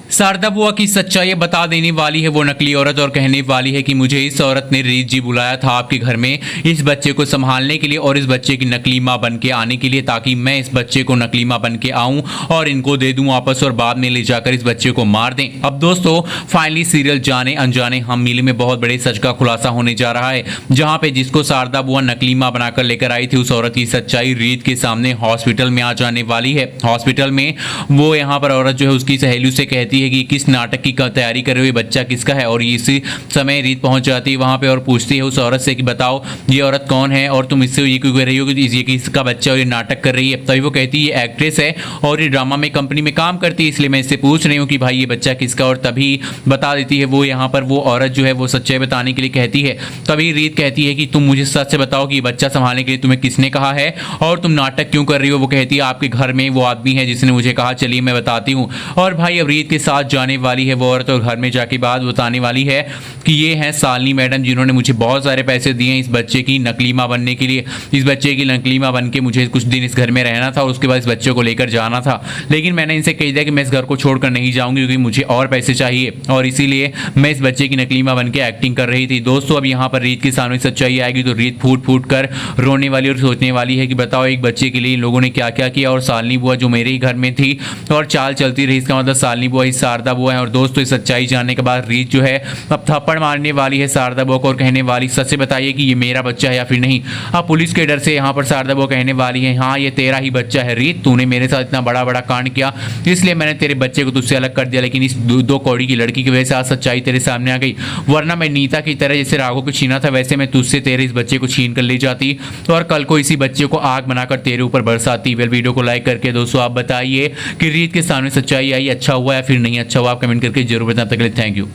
शारदा बुआ की सच्चाई बता देने वाली है वो नकली औरत और कहने वाली है कि मुझे इस औरत ने रीत जी बुलाया था आपके घर में इस बच्चे को संभालने के लिए और इस बच्चे की नकली माँ बन के आने के लिए, ताकि मैं इस बच्चे को नकली माँ बन के आऊं और इनको दे दूं वापस और बाद में ले जाकर इस बच्चे को मार दें। अब दोस्तों फाइनली सीरियल जाने अनजाने हम मिले में बहुत बड़े सच का खुलासा होने जा रहा है, जहां पे जिसको शारदा बुआ नकली माँ बनाकर लेकर आई थी उस औरत की सच्चाई रीत के सामने हॉस्पिटल में आ जाने वाली है। हॉस्पिटल में वो यहाँ पर औरत जो है उसकी सहेली से कहती है कि किस नाटक की तैयारी कर रहे हो, बच्चा किसका है, और इसी समय रीत पहुंच जाती है वहां पे और पूछती है उस औरत से कि बताओ ये औरत कौन है और तुम इससे ये क्यों कह रही हो कि ये किसका बच्चा और ये नाटक कर रही है। तभी वो कहती है ये एक्ट्रेस है और ये ड्रामा में कंपनी में काम करती है, इसलिए मैं इससे पूछ रही हूँ कि भाई ये बच्चा किसका, और तभी बता देती है वो यहाँ पर वो औरत जो है वो सच्चाई बताने के लिए कहती है। तभी रीत कहती है कि तुम मुझे सच से बताओ कि बच्चा संभालने के लिए तुम्हें किसने कहा है और तुम नाटक क्यों कर रही हो। वो कहती है आपके घर में वो आदमी है जिसने मुझे कहा, चलिए मैं बताती हूँ। और भाई अब रीत के साथ जाने वाली है वो औरत और घर में जाके बात बताने वाली है कि ये है शालिनी मैडम जिन्होंने मुझे बहुत सारे पैसे दिए इस बच्चे की नकली माँ बनने के लिए। इस बच्चे की नकली माँ बन के मुझे कुछ दिन इस घर में रहना था और उसके बाद इस बच्चे को लेकर जाना था, लेकिन मैंने इनसे कह दिया कि मैं इस घर को छोड़कर नहीं जाऊंगी क्योंकि मुझे और पैसे चाहिए और इसीलिए मैं इस बच्चे की नकली माँ बन के एक्टिंग कर रही थी। दोस्तों अब यहाँ पर रीत के सामने सच्चाई आएगी तो रीत फूट फूट कर रोने वाली और सोचने वाली है कि बताओ एक बच्चे के लिए इन लोगों ने क्या क्या किया, और शालिनी बुआ जो मेरे ही घर में थी और चाल चलती रही, इसका मतलब शालिनी बुआ ही शारदा बुआ है। और दोस्तों इस सच्चाई जानने के बाद रीत जो है अब थप्पड़ मारने वाली है शारदा बुआ को और कहने वाली सच से बताइए कि ये मेरा बच्चा है या फिर नहीं। अब पुलिस के डर से यहाँ पर शारदा बुआ कहने वाली है हाँ ये तेरा ही बच्चा है रीत, तूने मेरे साथ इतना बड़ा बड़ा कांड किया इसलिए मैंने तेरे बच्चे को तुझसे अलग कर दिया, लेकिन इस दो कौड़ी की लड़की की वजह से आज सच्चाई तेरे सामने आ गई, वरना मैं नीता की तरह जैसे राघव को छीना था वैसे मैं तुझसे तेरे इस बच्चे को छीन कर ले जाती और कल को इसी बच्चे को आग बनाकर तेरे ऊपर बरसाती। वेल वीडियो को लाइक करके दोस्तों आप बताइए कि रीत के सामने सच्चाई आई, अच्छा हुआ या फिर नहीं अच्छा हुआ, आप कमेंट करके जरूर बताएं। तक के लिए थैंक यू।